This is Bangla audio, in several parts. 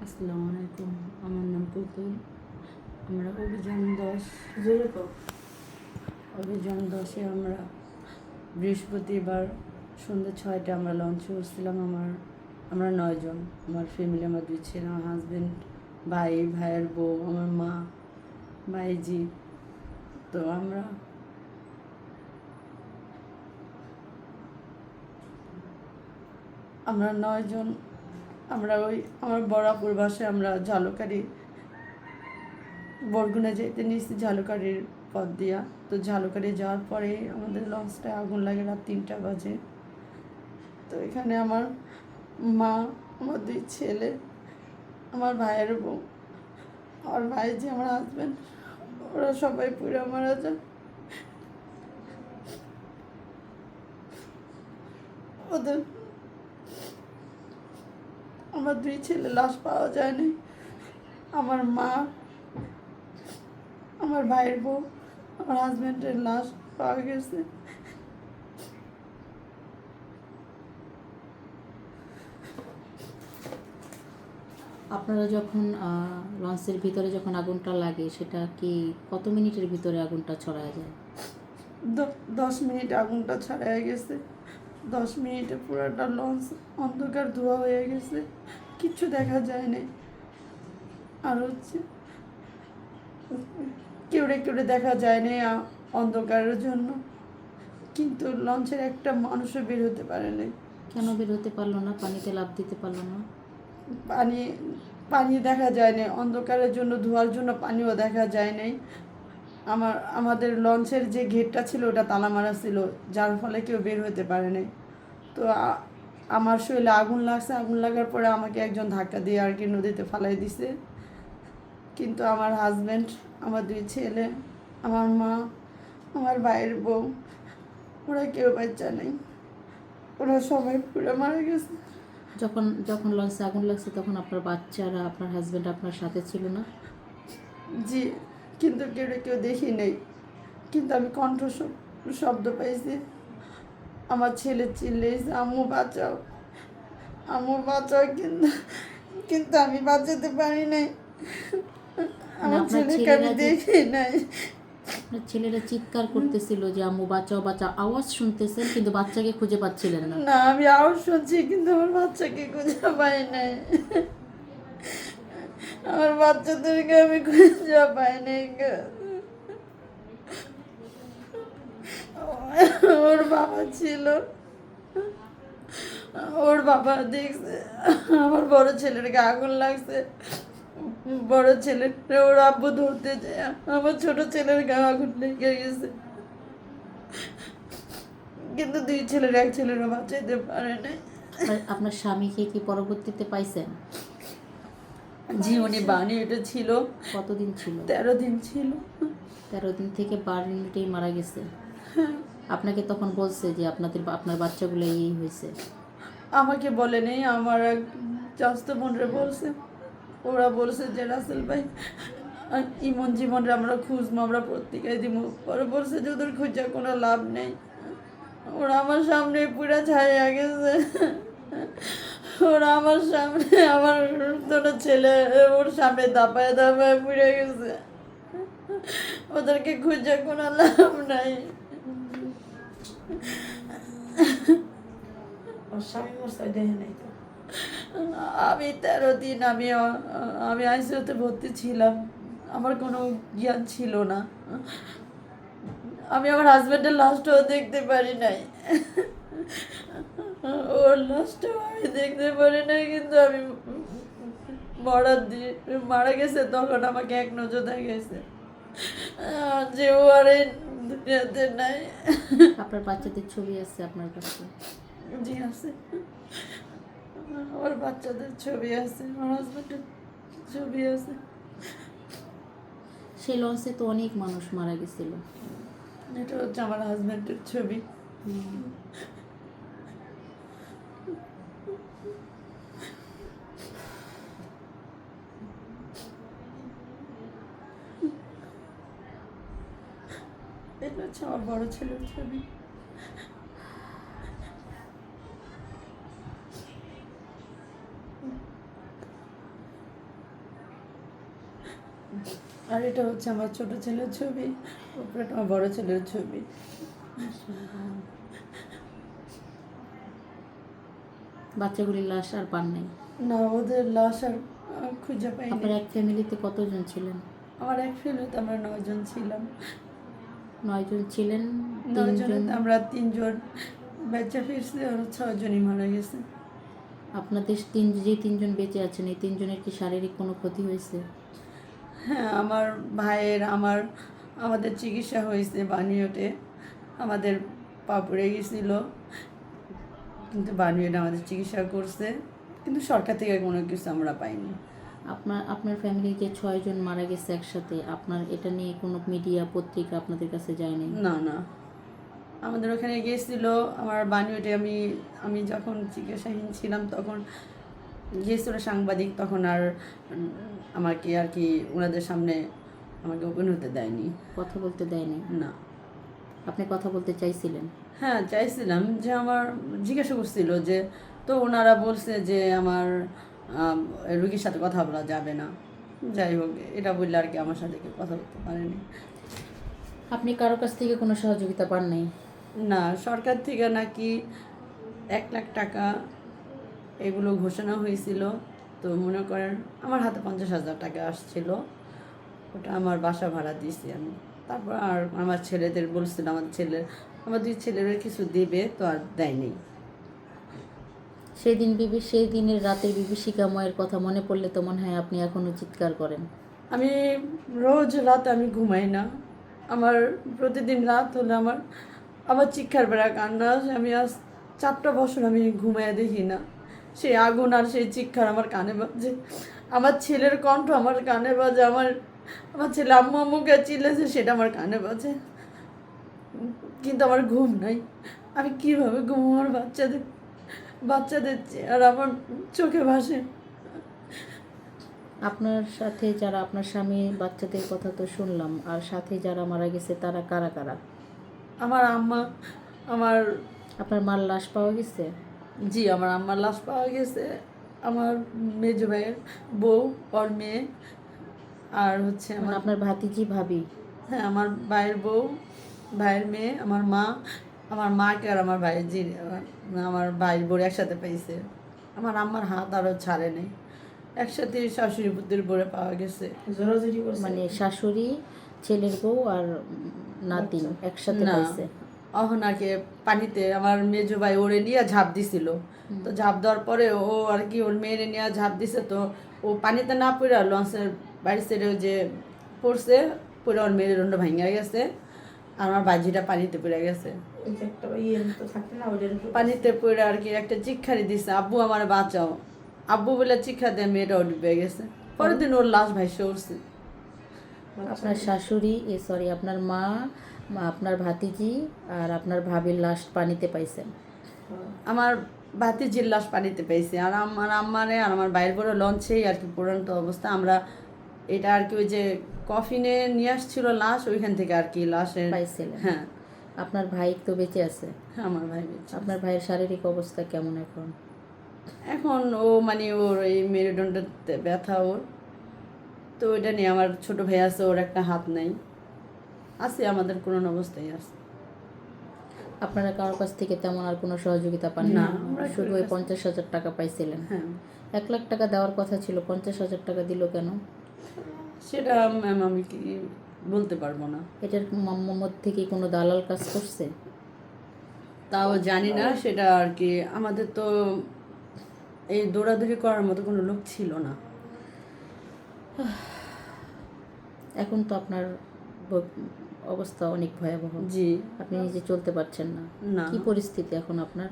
আসসালামু আলাইকুম। আমার নাম পুতুল। আমরা অভিযান 10 আমরা বৃহস্পতিবার সন্ধ্যে 6টায় আমরা লঞ্চে উঠছিলাম। আমরা 9 জন, আমার ফ্যামিলি, আমার 2 ছেলে, আমার হাজব্যান্ড, ভাইয়ের বউ, আমার মা, ভাইজি। তো আমরা 9 জন। আমরা আমার বরাপুর বাসায় আমরা বরগুনা যেতে নিয়েছি ঝালুকাঠির পথ দিয়া। তো ঝালুকাঠি যাওয়ার পরে আমাদের লঞ্চটায় আগুন লাগে রাত 3টা বাজে। তো এখানে আমার মা, আমার 2 ছেলে, আমার ভাইয়ের বউ, আমার ভাইজি, আমার হাজব্যান্ড, ওরা সবাই পুড়ে মারা যায়। ওদের আমার 2 ছেলে লাশ পাওয়া যায়নি। আমার মা, আমার ভাইয়ের বউ, আমার হাজব্যান্ডের লাশ পাওয়া গেছে। আপনারা যখন লঞ্চের ভিতরে যখন আগুনটা লাগে, সেটা কি কত মিনিটের ভিতরে আগুনটা ছড়ায় যায়? 10 মিনিট আগুনটা ছড়ায় গেছে। 10 মিনিটে পুরোটা লঞ্চ অন্ধকার ধোয়া হয়ে গেছে, কিচ্ছু দেখা যায় না। আর কেউড়ে দেখা যায় না অন্ধকারের জন্য। কিন্তু লঞ্চের একটা মানুষও বের হতে পারে নাই। কেন বের হতে পারলো না? পানিতে লাফ দিতে পারলো না? পানি দেখা যায় না, অন্ধকারের জন্য, ধোয়ার জন্য পানিও দেখা যায় নাই। আমাদের লঞ্চের যে গেটটা ছিল ওটা তালা মারা ছিল, যার ফলে কেউ বের হতে পারে নাই। তো আমার শরীরে আগুন লাগছে। আগুন লাগার পরে আমাকে একজন ধাক্কা দিয়ে আর কি নদীতে ফালাই দিছে। কিন্তু আমার হাজব্যান্ড, আমার 2 ছেলে, আমার মা, আমার ভাইয়ের বউ, ওরা কেউ বাচ্চা নেই, ওরা সবাই পুরো মারা গেছে। যখন যখন লঞ্চে আগুন লাগছে তখন আপনার বাচ্চারা, আপনার হাজব্যান্ড আপনার সাথে ছিল না? জি, কিন্তু কেউ দেখি নেই। কিন্তু আমি শব্দ পাইছি। আমার ছেলে চিল্লেছে, আম্মু বাঁচাও, আম্মু বাঁচাও। কিন্তু আমি বাঁচাতে পারি নাই। আমার ছেলেকে আমি দেখি নাই। আপনার ছেলেরা চিৎকার করতেছিল যে আম্মু বাঁচাও বাঁচাও, আওয়াজ শুনতেছেন কিন্তু বাচ্চাকে খুঁজে পাচ্ছিলেন না? না, আমি আওয়াজ শুনছি কিন্তু আমার বাচ্চাকে খুঁজে পাই নাই। আমার বাচ্চাদেরকে আমি খুঁজে পাই নাই। ওর বাবা ছিল, ওর বাবা দেখছে আমার বড় ছেলেরকে আগুন লাগছে। বড় ছেলের ওর আব্বু ধরতে যায়, আমার ছোট ছেলের গায়ে আগুন লেগে গেছে। কিন্তু 2 ছেলের, 1 ছেলেরও বাঁচাইতে পারে নাই। আপনার স্বামীকে কি পরবর্তীতে পাইছেন? জি, উনি বাণী এটা ছিল। কতদিন ছিল? 13 দিন ছিল। 13 দিন থেকে 12 মিনিটেই মারা গেছে। আপনাকে তখন বলছে যে আপনার বাচ্চাগুলো এই হয়েছে? আমাকে বলে নেই, আমার এক চাচাতো বোনরে বলছে। ওরা বলছে যে রাসেল ভাই আর ইমন জীবনরে আমরা খুঁজবো, আমরা পত্রিকায় দিব। পরে বলছে যে ওদের খুঁজে কোনো লাভ নেই। ওরা আমার সামনে পুরা ছায়া গেছে। ওরা আমার সামনে, আমার ছোট ছেলে ওর সামনে দাপায় দাপায় পুড়ে গেছে। ওদেরকে খুঁজে কোনো লাভ নাই। আমি 13 দিন আমি আইসিইউতে ভর্তি ছিলাম। আমার কোনো জ্ঞান ছিল না। আমি আমার হাজব্যান্ডের লাশটাও দেখতে পারি নাই। ওর লাশটাও আমি দেখতে পারি নাই। কিন্তু আমি মারা গেছে তখন আমাকে এক নজর দেখাইছে যে ও আর এই দুনিয়াতে নাই। আপনার বাচ্চাদের ছবি আছে আপনার কাছে? জি আছে, আমার বাচ্চাদের ছবি আছে, আমার হাজব্যান্ডের ছবি আছে। সেই লঞ্চে তো অনেক মানুষ মারা গেছিল। এটা হচ্ছে আমার হাজব্যান্ডের ছবি। এটা হচ্ছে আমার বড় ছেলের ছবি। আর এটা হচ্ছে আমার ছোট ছেলের ছবি, উপরে আমার বড় ছেলের ছবি। বাচ্চাগুলির লাশ আর পান নাই? না, ওদের লাশ আর খুঁজে পাইনি। আপনার এক ফ্যামিলিতে কতজন ছিলেন? আমার এক ফ্যামিলিতে আমরা 9 জন ছিলাম। 9 জন ছিলেন, 9 3 জন। জনেতে আমরা 3 জন বাচ্চা ফিরছি, আর 6 জনই মারা গেছে। আপনাদের যে 3 জন বেঁচে আছেন, এই 3 জনের কি শারীরিক কোনো ক্ষতি হয়েছে? হ্যাঁ, আমার ভাইয়ের আমাদের চিকিৎসা হয়েছে বানিয়েটে। আমাদের পা পড়ে গেছিলো, কিন্তু বানিয়েটে আমাদের চিকিৎসা করছে, কিন্তু সরকার থেকে কোনো কিছু আমরা পাইনি। আপনার ফ্যামিলির যে 6 জন মারা গেছে একসাথে, আপনার এটা নিয়ে কোনো মিডিয়া পত্রিকা আপনাদের কাছে যায়নি? না না, আমাদের ওখানে গিয়েছিল আমার বানিয়েটে। আমি যখন চিকিৎসাহীন ছিলাম তখন গিয়েছিল সাংবাদিক, তখন আর আমাকে আর কি ওনাদের সামনে আমাকে ওপেন হতে দেয়নি, কথা বলতে দেয়নি? না। আপনি কথা বলতে চাইছিলেন? হ্যাঁ, চাইছিলাম, যে আমার জিজ্ঞাসা করছিল যে, তো ওনারা বলছে যে আমার রুগীর সাথে কথা বলা যাবে না। যাই হোক, এটা বললে আর কি আমার সাথে কেউ কথা বলতে পারেনি। আপনি কারো কাছ থেকে কোনো সহযোগিতা পান নাই? না, সরকার থেকে নাকি 1 লাখ টাকা এগুলো ঘোষণা হয়েছিল। তো মনে করেন আমার হাতে 50,000 টাকা আসছিল, ওটা আমার বাসা ভাড়া দিয়েছি আমি। তারপর আর আমার ছেলেদের বলছিল, আমার 2 ছেলেরা কিছু দেবে, তো আর দেয়নি। সেই দিনের রাতের বিভীষিকাময়ের কথা মনে পড়লে তো মনে হয় আপনি এখনো চিৎকার করেন। আমি রোজ রাত আমি ঘুমাই না। আমার প্রতিদিন রাত হলে আমার চিৎকার বেড়া কান্না আসে। আমি আজ 4টা বছর আমি ঘুমাইয়া দেখি না। সেই আগুন আর সেই চিৎকার আমার কানে বাজে, আমার ছেলের কণ্ঠ আমার কানে বাজে, আমার ছেলে আম্মু আম্মুকে চিল্লেছে সেটা আমার কানে বাজে, কিন্তু আমার ঘুম নাই। আমি কীভাবে ঘুম, আমার বাচ্চাদের আর আমার চোখে ভাসে। আপনার সাথে যারা, আপনার স্বামী, বাচ্চাদের কথা তো শুনলাম, আর সাথে যারা মারা গেছে তারা কারা কারা? আমার আম্মা, আমার আপনার মার লাশ পাওয়া গেছে? জি, আমার আম্মার লাশ পাওয়া গেছে, আমার মেজো ভাইয়ের বউ, ওর মেয়ে, আর হচ্ছে মানে আপনার ভাতিজি, ভাবি? হ্যাঁ, আমার ভাইয়ের বউ, ভাইয়ের মেয়ে, আমার মা, আমার মাকে আর আমার আমার ভাইয়ের বউ একসাথে পাইছে। আমার আম্মার হাত আরও ছাড়ে নেই, একসাথে শাশুড়ি পুত্রের বউরে পাওয়া গেছে। মানে শাশুড়ি, ছেলের বউ আর নাতিন একসাথে না, পাইছে? অহনাকে পানিতে আমার মেজো ভাই ওরে নিয়ে ঝাঁপ দিছিল। তো ঝাঁপ দেওয়ার পরে ও আর কি ওর মেয়েরে নিয়ে ঝাঁপ দিছে, তো ও পানিতে না পড়ে লঞ্চের বাড়ি ছেড়ে যে পড়ছে, পড়ে ওর মেয়ের দণ্ড ভাঙা গেছে, আর আমার বাজিটা পানিতে পড়ে গেছে। পানিতে পড়ে আর কি একটা চিৎকারি দিছে, আব্বু আমার বাঁচাও, আব্বু বলে চিৎকার দিয়ে মেয়েটাও ডুবে গেছে। পরের দিন ওর লাশ ভাইসে উঠছে। আপনার শাশুড়ি, সরি, আপনার মা, আপনার ভাতিজি আর আপনার ভাবির লাশ পানিতে পাইছেন? আমার ভাতিজির লাশ পানিতে পেয়েছি, আর আমার আম্মারে আর আমার বাইরের বড় লঞ্চেই আর কি পড়ন্ত অবস্থা। আমরা এটা আর কি ওই যে কফিনে নিয়ে আসছিল লাশ, ওইখান থেকে আর কি লাশের পাইছিলেন? হ্যাঁ। আপনার ভাই তো বেঁচে আছে? হ্যাঁ, আমার ভাই বেঁচে। আপনার ভাইয়ের শারীরিক অবস্থা কেমন এখন? এখন ও মানে ওর এই মেরুদণ্ডতে ব্যথা ওর, তো ওইটা নিয়ে আমার ছোট ভাই আছে, ওর একটা হাত নেই, আছে আমাদের কোনো অবস্থায় আছে। আপনারা কারোর কাছ থেকে তেমন আর কোনো সহযোগিতা পান না, না? আমরা শুধু ওই 50,000 টাকা পাইছিলেন? হ্যাঁ, 1 লাখ টাকা দেওয়ার কথা ছিল, 50,000 টাকা দিল কেন? সেটা ম্যাম আমি কি বলতে পারবো না। এটার মধ্যে কি কোনো দালাল কাজ করছে? তাও জানি না, সেটা আর কি আমাদের তো এই দৌড়াদৌড়ি করার মতো কোনো লোক ছিল না। এখন তো আপনার অবস্থা অনেক ভয়াবহ। জি, আপনি নিজে চলতে পারছেন না। না, কি পরিস্থিতি এখন আপনার?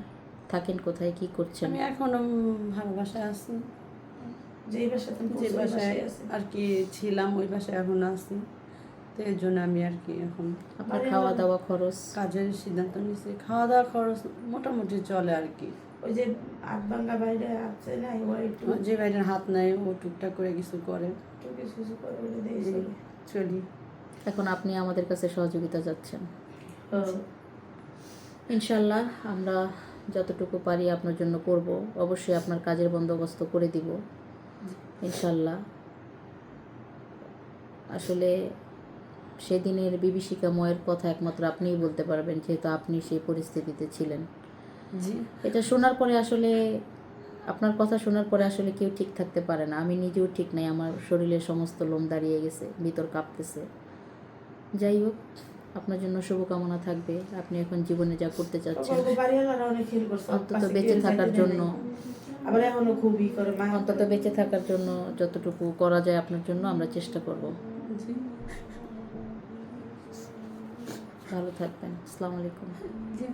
থাকেন কোথায়, কি করছেন? আমি এখনো ভালো বাসায় আছি, যে বাসায় আর কি ছিলাম ওই বাসায় এখন আছি। তো এর জন্য আমি আর কি এখন আপনার খাওয়া দাওয়া খরচ? কাজের সিদ্ধান্ত নিয়েছি, খাওয়া দাওয়া খরচ মোটামুটি চলে আর কি। ওই যে হাত ভাঙ্গা বাইরে আছে না, ও একটু যে ভাইটার হাত নাই ও টুকটাক করে কিছু করে, কিছু কিছু করে বলে দিয়ে এই চলি। এখন আপনি আমাদের কাছে সহযোগিতা চাচ্ছেন? ইনশাল্লাহ আমরা যতটুকু পারি আপনার জন্য করব। অবশ্যই আপনার কাজের বন্দোবস্ত করে দিব ইনশাল্লাহ। আসলে সেদিনের বিভীষিকাময়ের কথা একমাত্র আপনিই বলতে পারবেন, যেহেতু আপনি সেই পরিস্থিতিতে ছিলেন। জি এটা শোনার পরে আসলে, আপনার কথা শোনার পরে আসলে কেউ ঠিক থাকতে পারে না। আমি নিজেও ঠিক নাই, আমার শরীরের সমস্ত লোম দাঁড়িয়ে গেছে, ভিতর কাঁপতেছে। যাই হোক, আপনার জন্য শুভকামনা থাকবে। আপনি এখন জীবনে যা করতে চাচ্ছেন, সকল বাড়িওয়ালারা অনেক হেল্প করছে, অন্তত পাশে বেঁচে কেউ থাকার যাইতে দেয় জন্য, নাই। আবার এখনো খুবই করে মা অন্তত বেঁচে থাকার জন্য যতটুকু করা যায় আপনার জন্য আমরা চেষ্টা করব। জি ভালো থাকবেন। আসসালামু আলাইকুম। জি